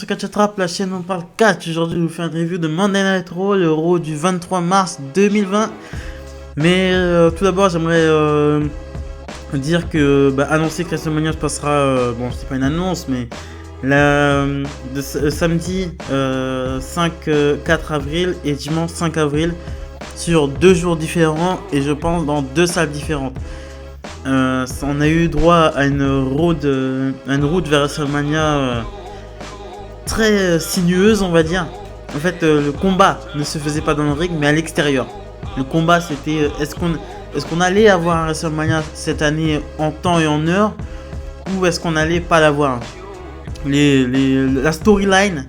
sur Catch Attrape, la chaîne où on parle catch. Aujourd'hui, je vous fais une review de Monday Night Raw, le Raw du 23 mars 2020. Mais tout d'abord, j'aimerais dire que annoncer que WrestleMania se passera, bon, c'est pas une annonce, mais samedi 4 avril et dimanche 5 avril sur 2 jours différents et je pense dans 2 salles différentes. On a eu droit à une route vers WrestleMania très sinueuse, on va dire. En fait, le combat ne se faisait pas dans le ring, mais à l'extérieur. Le combat, c'était est-ce qu'on allait avoir un WrestleMania cette année en temps et en heure, ou est-ce qu'on allait pas l'avoir. La storyline,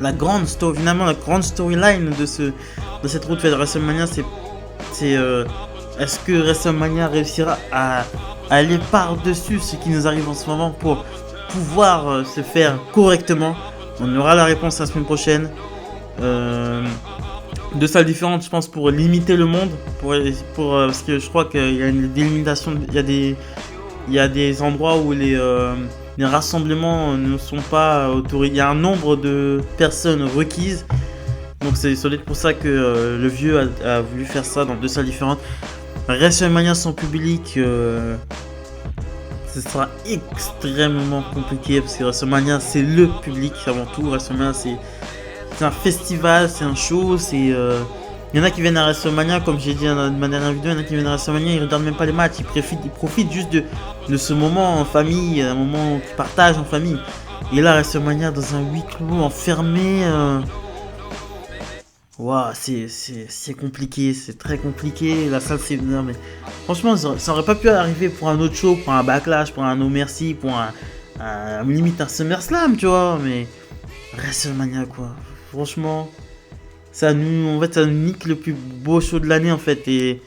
la grande storyline de cette route vers WrestleMania, c'est est-ce que WrestleMania réussira à aller par-dessus ce qui nous arrive en ce moment pour pouvoir se faire correctement. On aura la réponse la semaine prochaine. 2 salles différentes, je pense, pour limiter le monde, parce que je crois qu'il y a une délimitation, il y a des endroits où les rassemblements ne sont pas autorisés. Il y a un nombre de personnes requises. Donc c'est solide pour ça que le vieux a voulu faire ça dans 2 salles différentes. WrestleMania sans public, ce sera extrêmement compliqué parce que WrestleMania c'est le public avant tout. WrestleMania c'est un festival, c'est un show, il y en a qui viennent à WrestleMania, comme j'ai dit dans ma dernière vidéo, il y en a qui viennent à WrestleMania, ils regardent même pas les matchs, ils profitent juste de ce moment en famille, un moment qu'ils partagent en famille. Et là WrestleMania dans un huis clos enfermé, waouh, c'est compliqué, c'est très compliqué. La salle, c'est. Non, mais franchement, ça aurait pas pu arriver pour un autre show, pour un Backlash, pour un No Mercy, pour limite un SummerSlam, tu vois. Mais WrestleMania, quoi. Franchement, ça nous nique le plus beau show de l'année, en fait. Et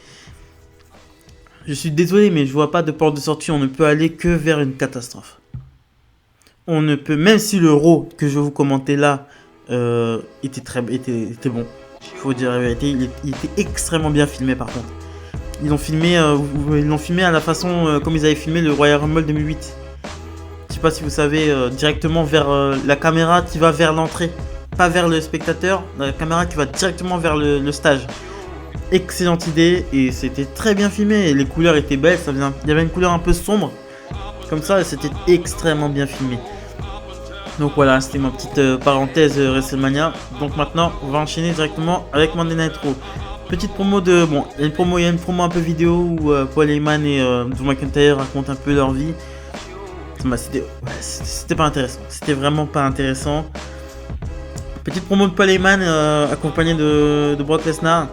je suis désolé, mais je vois pas de porte de sortie. On ne peut aller que vers une catastrophe. On ne peut, même si le Raw que je vais vous commenter là était bon. Il faut dire la vérité, il était extrêmement bien filmé par contre. Ils l'ont filmé à la façon comme ils avaient filmé le Royal Rumble 2008. Je sais pas si vous savez, directement vers la caméra qui va vers l'entrée, pas vers le spectateur, la caméra qui va directement vers le stage. Excellente idée et c'était très bien filmé et les couleurs étaient belles, il y avait une couleur un peu sombre comme ça et c'était extrêmement bien filmé. Donc voilà, c'était ma petite parenthèse WrestleMania. Donc maintenant, on va enchaîner directement avec Monday Night Raw. Petite promo il y a une promo un peu vidéo où Paul Heyman et Drew McIntyre racontent un peu leur vie. C'était pas intéressant. C'était vraiment pas intéressant. Petite promo de Paul Heyman accompagné de Brock Lesnar.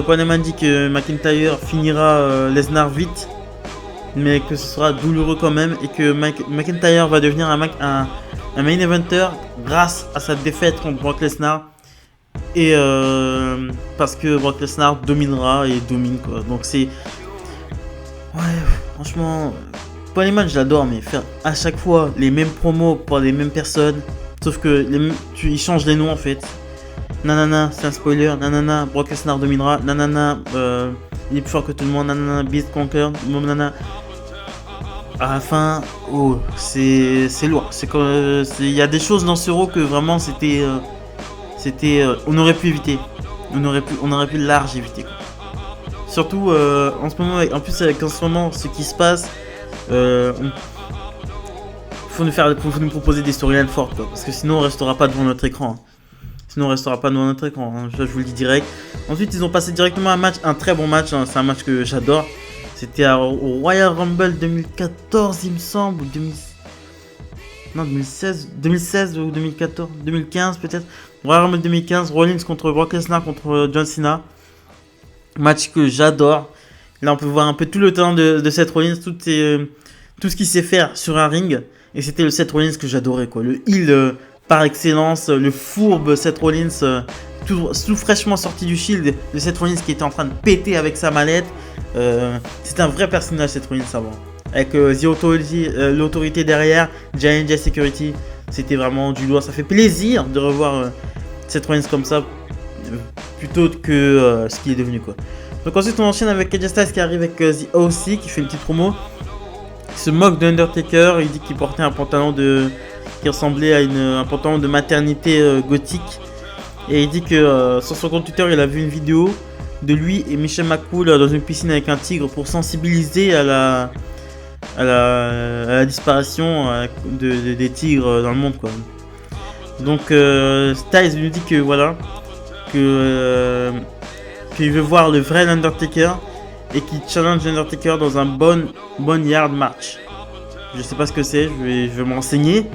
Paul Heyman dit que McIntyre finira Lesnar vite, mais que ce sera douloureux quand même et que McIntyre va devenir un main eventer grâce à sa défaite contre Brock Lesnar et parce que Brock Lesnar dominera et domine quoi. Donc c'est franchement Paul Heyman je l'adore, mais faire à chaque fois les mêmes promos pour les mêmes personnes, sauf que ils changent les noms en fait. Nanana, c'est un spoiler. Nanana, Brock Lesnar dominera. Nanana, il est plus fort que tout le monde. Nanana, Beast Conquer. Nanana. À la fin, c'est lourd. Il y a des choses dans ce Raw que vraiment on aurait pu éviter. On aurait pu large éviter. Quoi. Surtout en ce moment, en plus avec en ce moment ce qui se passe, faut nous proposer des storylines fortes, quoi, parce que sinon on restera pas devant notre écran. Je vous le dis direct. Ensuite, ils ont passé directement un très bon match. Hein. C'est un match que j'adore. C'était au Royal Rumble 2014, il me semble, ou 2016 ou 2014, 2015 peut-être. Royal Rumble 2015, Rollins contre Brock Lesnar contre John Cena. Match que j'adore. Là, on peut voir un peu tout le talent de Seth Rollins, tout ce qu'il sait faire sur un ring. Et c'était le Seth Rollins que j'adorais, quoi. Le heel par excellence, le fourbe Seth Rollins, tout fraîchement sorti du Shield, de Seth Rollins qui était en train de péter avec sa mallette. C'est un vrai personnage Seth Rollins avant. Avec l'autorité derrière, Giant Jet Security, c'était vraiment du lourd. Ça fait plaisir de revoir Seth Rollins comme ça, plutôt que ce qu'il est devenu quoi. Donc ensuite on enchaîne avec AJ Styles qui arrive avec The OC qui fait une petite promo. Il se moque d'Undertaker, il dit qu'il portait un pantalon qui qui ressemblait à un pantalon de maternité gothique. Et il dit que sur son compte Twitter, il a vu une vidéo de lui et Michel McCool dans une piscine avec un tigre pour sensibiliser à la disparition des tigres dans le monde, quoi. Donc Styles lui dit que voilà, qu'il veut voir le vrai Undertaker et qu'il challenge Undertaker dans un bon yard match. Je sais pas ce que c'est, je vais me renseigner.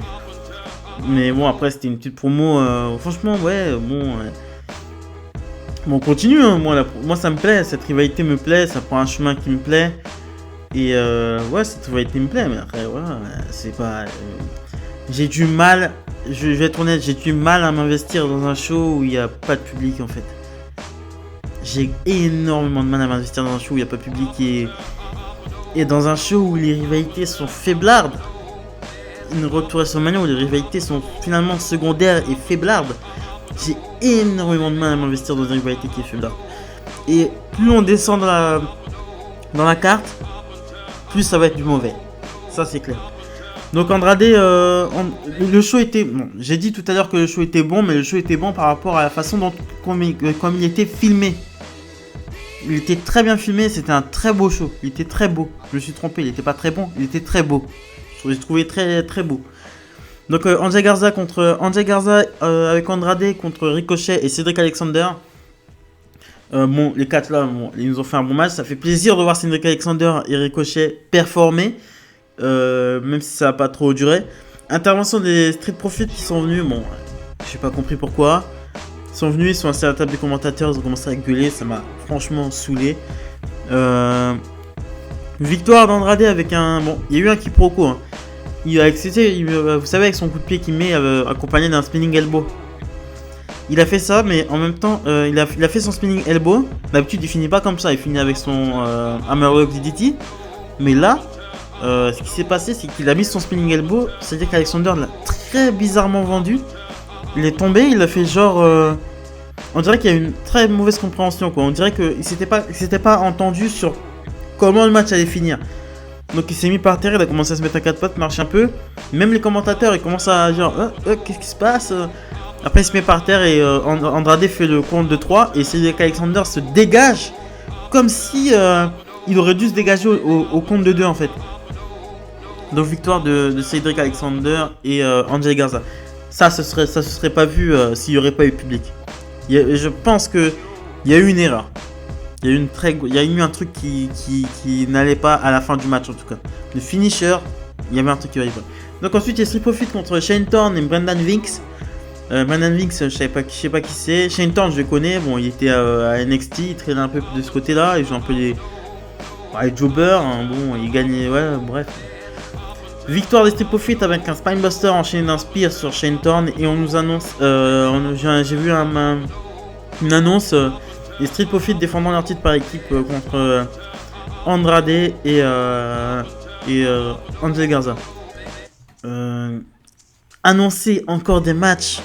Mais bon, après c'était une petite promo, franchement ouais, bon, on continue, hein. Moi ça me plaît, cette rivalité me plaît, ça prend un chemin qui me plaît. Et ouais, cette rivalité me plaît, mais après voilà, c'est pas... j'ai du mal, je vais être honnête, j'ai du mal à m'investir dans un show où il n'y a pas de public en fait. J'ai énormément de mal à m'investir dans un show où il n'y a pas de public et dans un show où les rivalités sont faiblardes. Une Retour à WrestleMania où les rivalités sont finalement secondaires et faiblardes. J'ai énormément de mal à m'investir dans une rivalité qui est faiblarde. Et plus on descend dans la carte, plus ça va être du mauvais. Ça c'est clair. Donc Andrade, le show était... Bon, j'ai dit tout à l'heure que le show était bon, mais le show était bon par rapport à la façon dont comme il était filmé. Il était très bien filmé, c'était un très beau show. Il était très beau. Je me suis trompé, il n'était pas très bon, il était très beau. Je l'ai trouvé très très beau. Donc Angel Garza avec Andrade contre Ricochet et Cedric Alexander. Bon, les 4 là, bon, ils nous ont fait un bon match. Ça fait plaisir de voir Cedric Alexander et Ricochet performer. Même si ça n'a pas trop duré. Intervention des Street Profits qui sont venus. Bon, j'ai pas compris pourquoi. Ils sont venus, ils sont assis à la table des commentateurs. Ils ont commencé à gueuler. Ça m'a franchement saoulé. Victoire d'Andrade avec un... Bon, il y a eu un quiproquo, hein. Il a excité, vous savez, avec son coup de pied qu'il met accompagné d'un spinning elbow. Il a fait ça, mais en même temps, il a fait son spinning elbow. D'habitude, il finit pas comme ça, il finit avec son Hammerlock DDT. Mais là, ce qui s'est passé, c'est qu'il a mis son spinning elbow. C'est-à-dire qu'Alexander l'a très bizarrement vendu. Il est tombé, il a fait genre... on dirait qu'il y a une très mauvaise compréhension, quoi. On dirait qu'il s'était pas entendu sur comment le match allait finir. Donc il s'est mis par terre, il a commencé à se mettre à 4 pattes, marche un peu. Même les commentateurs, ils commencent à genre, qu'est-ce qui se passe? Après il se met par terre et Andrade fait le compte de 3 et Cedric Alexander se dégage comme si il aurait dû se dégager au compte de 2 en fait. Donc victoire de Cedric Alexander et Angel Garza. Ça se serait pas vu s'il n'y aurait pas eu public. Je pense que il y a eu une erreur. Il y a eu un truc qui n'allait pas à la fin du match en tout cas. Le finisher, il y avait un truc qui n'allait pas. Donc ensuite il y a Street Profits contre Shane Thorne et Brendan Vinks. Brendan Vinks, je sais pas qui c'est. Shane Thorne je le connais, bon il était à NXT, il traînait un peu de ce côté là, il joue un peu les jobbers, hein. Bon il gagnait, ouais bref. Victoire des Street Profits avec un Spinebuster enchaîné d'un Spear sur Shane Thorne et on nous annonce, j'ai vu une annonce. Les Street Profits défendant leur titre par équipe contre Andrade et Angel Garza. Annoncer encore des matchs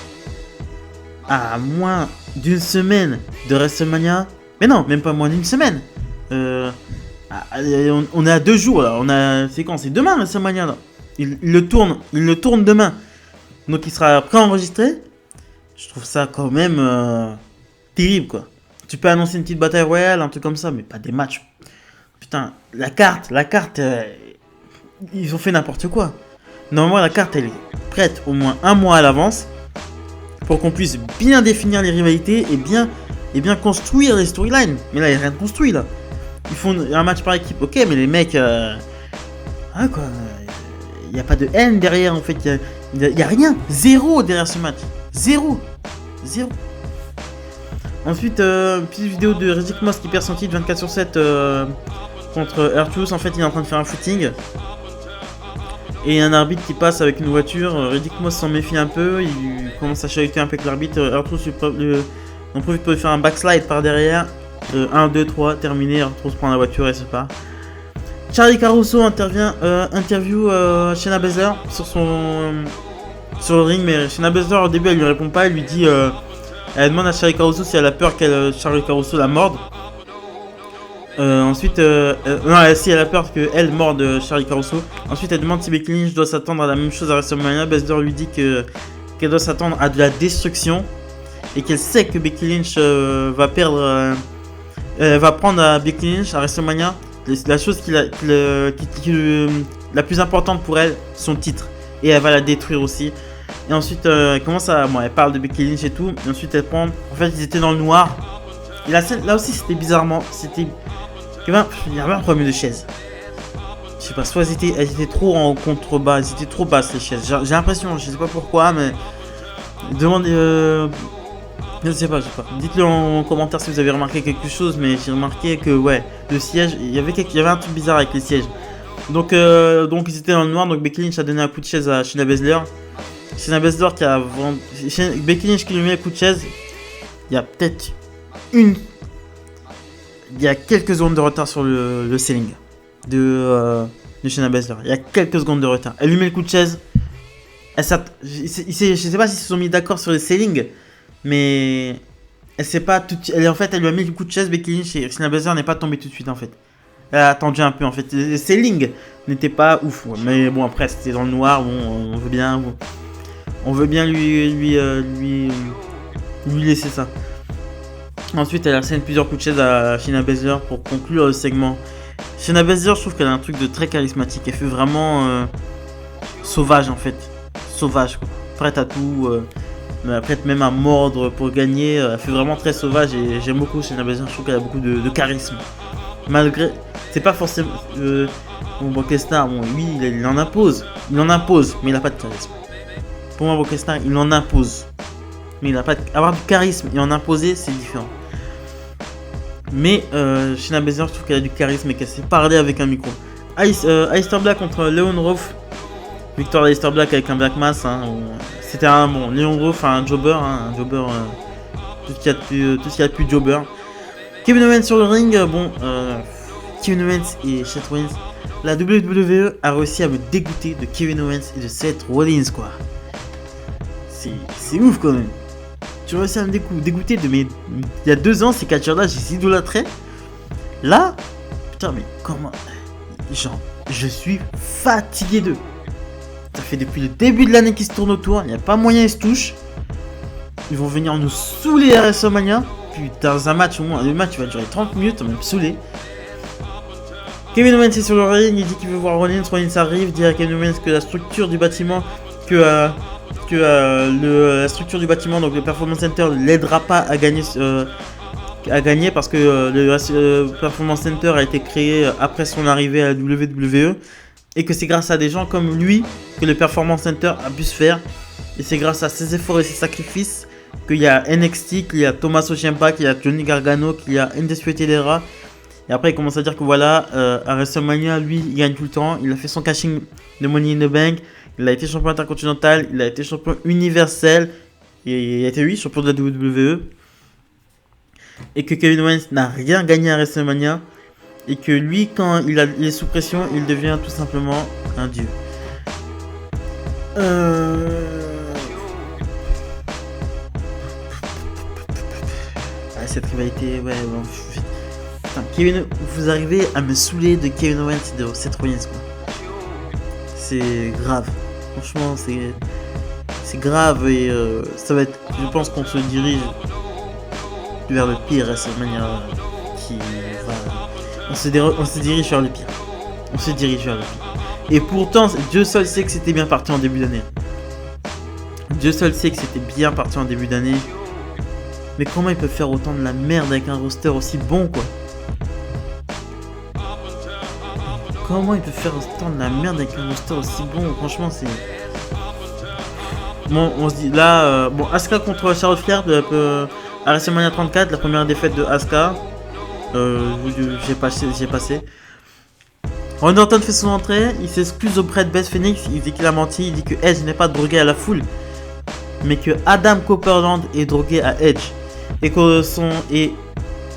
à moins d'une semaine de WrestleMania. Mais non, même pas moins d'une semaine. On est à 2 jours là. C'est quand? C'est demain WrestleMania là. Il le tourne demain. Donc il sera préenregistré. Je trouve ça quand même terrible quoi. Tu peux annoncer une petite bataille royale, un truc comme ça, mais pas des matchs. Putain, la carte, ils ont fait n'importe quoi. Normalement, la carte, elle est prête au moins un mois à l'avance pour qu'on puisse bien définir les rivalités et bien construire les storylines. Mais là, il n'y a rien de construit, là. Ils font un match par équipe, ok, mais les mecs... il n'y a pas de haine derrière, en fait. Il n'y a rien. Zéro derrière ce match. Zéro. Ensuite, petite vidéo de Riddick Moss qui perd son titre 24/7 contre R-Truth. En fait, il est en train de faire un footing. Et il y a un arbitre qui passe avec une voiture. Riddick Moss s'en méfie un peu. Il commence à chahuter un peu avec l'arbitre. R-Truth en profite pour lui faire un backslide par derrière. 1, 2, 3, terminé. R-Truth prend la voiture et se part. Charlie Caruso interview Shayna Baszler sur le ring. Mais Shayna Baszler, au début, elle lui répond pas. Elle lui dit... elle demande à Charlie Caruso si elle a peur Charlie Caruso la morde. Ensuite, non, si elle a peur qu'elle morde Charlie Caruso. Ensuite, elle demande si Becky Lynch doit s'attendre à la même chose à WrestleMania. Baszler lui dit qu'elle doit s'attendre à de la destruction et qu'elle sait que Becky Lynch va perdre. Elle va prendre à Becky Lynch à WrestleMania la chose la plus importante pour elle, son titre, et elle va la détruire aussi. Et ensuite, elle commence à, bon, elle parle de Becky Lynch et tout. Et ensuite, elle prend. En fait, ils étaient dans le noir. Et la scène, là aussi, c'était bizarrement, il y avait un problème de chaise. Je sais pas, soit elles étaient trop en contrebas, elles étaient trop basses les chaises. J'ai l'impression, je sais pas pourquoi, mais demandez. Je sais pas. Dites-le en commentaire si vous avez remarqué quelque chose, mais j'ai remarqué que ouais, le siège, il y avait un truc bizarre avec les sièges. Donc ils étaient dans le noir. Donc Becky Lynch a donné un coup de chaise à Shayna Baszler. Shayna Baszler qui a vendu. Becky Lynch qui lui met un coup de chaise. Il y a peut-être il y a quelques secondes de retard sur le selling de Shayna Baszler. Il y a quelques secondes de retard. Elle lui met le coup de chaise. Je sais pas s'ils se sont mis d'accord sur le selling, mais elle sait pas tout. En fait, elle lui a mis le coup de chaise. Becky Lynch et Shayna Baszler n'est pas tombée tout de suite en fait. Elle a attendu un peu en fait. Le selling n'était pas ouf, ouais. Mais bon, après c'était dans le noir. Bon, on veut bien lui laisser ça. Ensuite, elle a scène plusieurs coups de chaise à Shayna Baszler pour conclure le segment. Shayna Baszler, je trouve qu'elle a un truc de très charismatique. Elle fait vraiment sauvage en fait. Sauvage quoi. Prête à tout. Prête même à mordre pour gagner. Elle fait vraiment très sauvage et j'aime beaucoup Shayna Baszler. Je trouve qu'elle a beaucoup de charisme. Malgré. C'est pas forcément. Brock Lesnar, bon, lui, il en impose. Il en impose, mais il a pas de charisme. Pour moi, Brock Lesnar, il en impose. Mais il a pas de... Avoir du charisme et en imposer, c'est différent. Mais Shayna Baszler, je trouve qu'elle a du charisme et qu'elle sait parler avec un micro. Aleister Black contre Leon Ruff. Victoire d'Aleister Black avec un Black Mass. Hein. C'était un bon. Leon Ruff, un jobber. Hein, un jobber. Tout ce qu'il y a de plus jobber. Kevin Owens sur le ring. Kevin Owens et Seth Rollins. La WWE a réussi à me dégoûter de Kevin Owens et de Seth Rollins, quoi. C'est ouf quand même. Tu réussis à me dégoûter de mes. Il y a 2 ans, ces catcheurs-là, j'ai idolâtré. Là, putain, mais comment. Genre, je suis fatigué d'eux. Ça fait depuis le début de l'année qu'ils se tournent autour. Il n'y a pas moyen, ils se touchent. Ils vont venir nous saouler à WrestleMania. Putain, dans un match, au moins, le match va durer 30 minutes, on va me saouler. Kevin Owens est sur le ring, il dit qu'il veut voir Rollins. Rollins arrive, dit à Kevin Owens que la structure du bâtiment, la structure du bâtiment, donc le Performance Center, l'aidera pas à gagner parce que le Performance Center a été créé après son arrivée à la WWE et que c'est grâce à des gens comme lui que le Performance Center a pu se faire, et c'est grâce à ses efforts et ses sacrifices qu'il y a NXT, qu'il y a Tommaso Ciampa, qu'il y a Johnny Gargano, qu'il y a Undisputed Era. Et après, il commence à dire que voilà, à WrestleMania, lui, il gagne tout le temps. Il a fait son cashing de Money in the Bank. Il a été champion intercontinental. Il a été champion universel. Et il a été, oui, champion de la WWE. Et que Kevin Owens n'a rien gagné à WrestleMania. Et que lui, quand il est sous pression, il devient tout simplement un dieu. Cette rivalité, ouais, bon. Putain, Kevin, vous arrivez à me saouler de Kevin Owens et de Seth Rollins, quoi. C'est grave. Franchement, c'est grave et ça va être. Je pense qu'on se dirige vers le pire WrestleMania qui va. On se dirige vers le pire. On se dirige vers le pire. Et pourtant, Dieu seul sait que c'était bien parti en début d'année. Dieu seul sait que c'était bien parti en début d'année. Mais comment ils peuvent faire autant de la merde avec un roster aussi bon, quoi? Comment ils peuvent faire autant de la merde avec un roster aussi bon? Franchement, c'est... Bon, on se dit là... bon, Asuka contre Charlotte Flair à WrestleMania 34, la première défaite de Asuka. J'ai passé. Randy Orton fait son entrée, il s'excuse auprès de Beth Phoenix, il dit qu'il a menti, il dit que Edge n'est pas drogué à la foule, mais que Adam Copeland est drogué à Edge. Et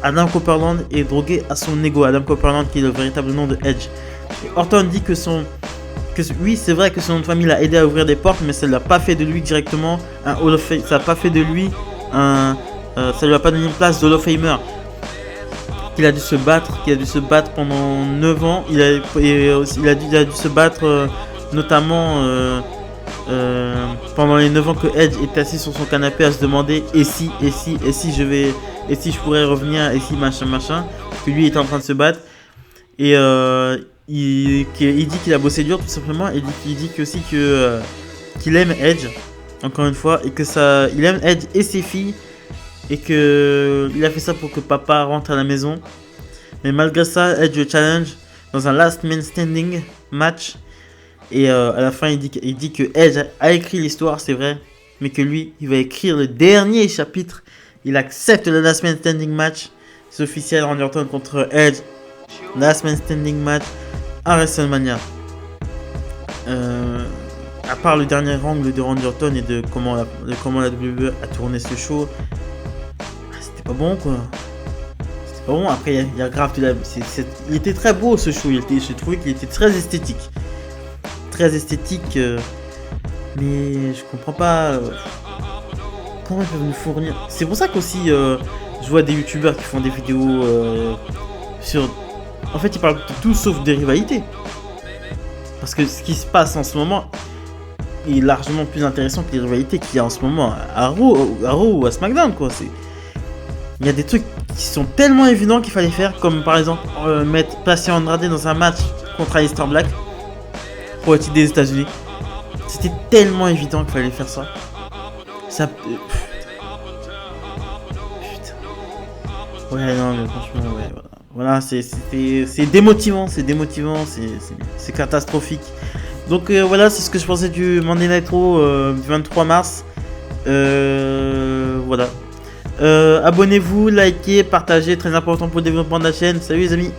Adam Copeland est drogué à son ego. Adam Copeland qui est le véritable nom de Edge. Et Orton dit que oui, c'est vrai que son nom de famille l'a aidé à ouvrir des portes, mais ça ne l'a pas fait de lui directement un Hall of Fame. Ça n'a pas fait de lui un... ça lui a pas donné une place d'Hall of Famer. qu'il a dû se battre, pendant 9 ans. Il a dû se battre notamment pendant les 9 ans que Edge est assis sur son canapé à se demander et si je pourrais revenir, et si machin, que lui est en train de se battre. Et il dit qu'il a bossé dur tout simplement, et il dit aussi qu'il aime Edge, encore une fois, et que il aime Edge et ses filles, et que il a fait ça pour que papa rentre à la maison. Mais malgré ça, Edge le challenge dans un last man standing match, et à la fin il dit que Edge a écrit l'histoire, c'est vrai, mais que lui il va écrire le dernier chapitre. Il accepte le last man standing match. C'est officiel, Randy Orton contre Edge, last man standing match à WrestleMania. À part le dernier angle de Randy Orton et de comment la WWE a tourné ce show, c'était pas bon quoi. C'était pas bon. Après il y a grave, il était très beau ce show. J'ai trouvé qu'il était très esthétique, mais je comprends pas comment ils peuvent nous fournir. C'est pour ça qu'aussi je vois des youtubeurs qui font des vidéos sur. En fait, ils parlent de tout sauf des rivalités. Parce que ce qui se passe en ce moment est largement plus intéressant que les rivalités qu'il y a en ce moment à Raw ou à SmackDown, quoi. Il y a des trucs qui sont tellement évidents qu'il fallait faire, comme par exemple placer Andrade dans un match contre Aleister Black pour le titre des États-Unis. C'était tellement évident qu'il fallait faire ça. Putain. Ouais, non, mais franchement, ouais, voilà, c'est démotivant, c'est catastrophique. Donc voilà, c'est ce que je pensais du Monday Night Raw du 23 mars. Voilà. Abonnez-vous, likez, partagez, très important pour le développement de la chaîne. Salut les amis.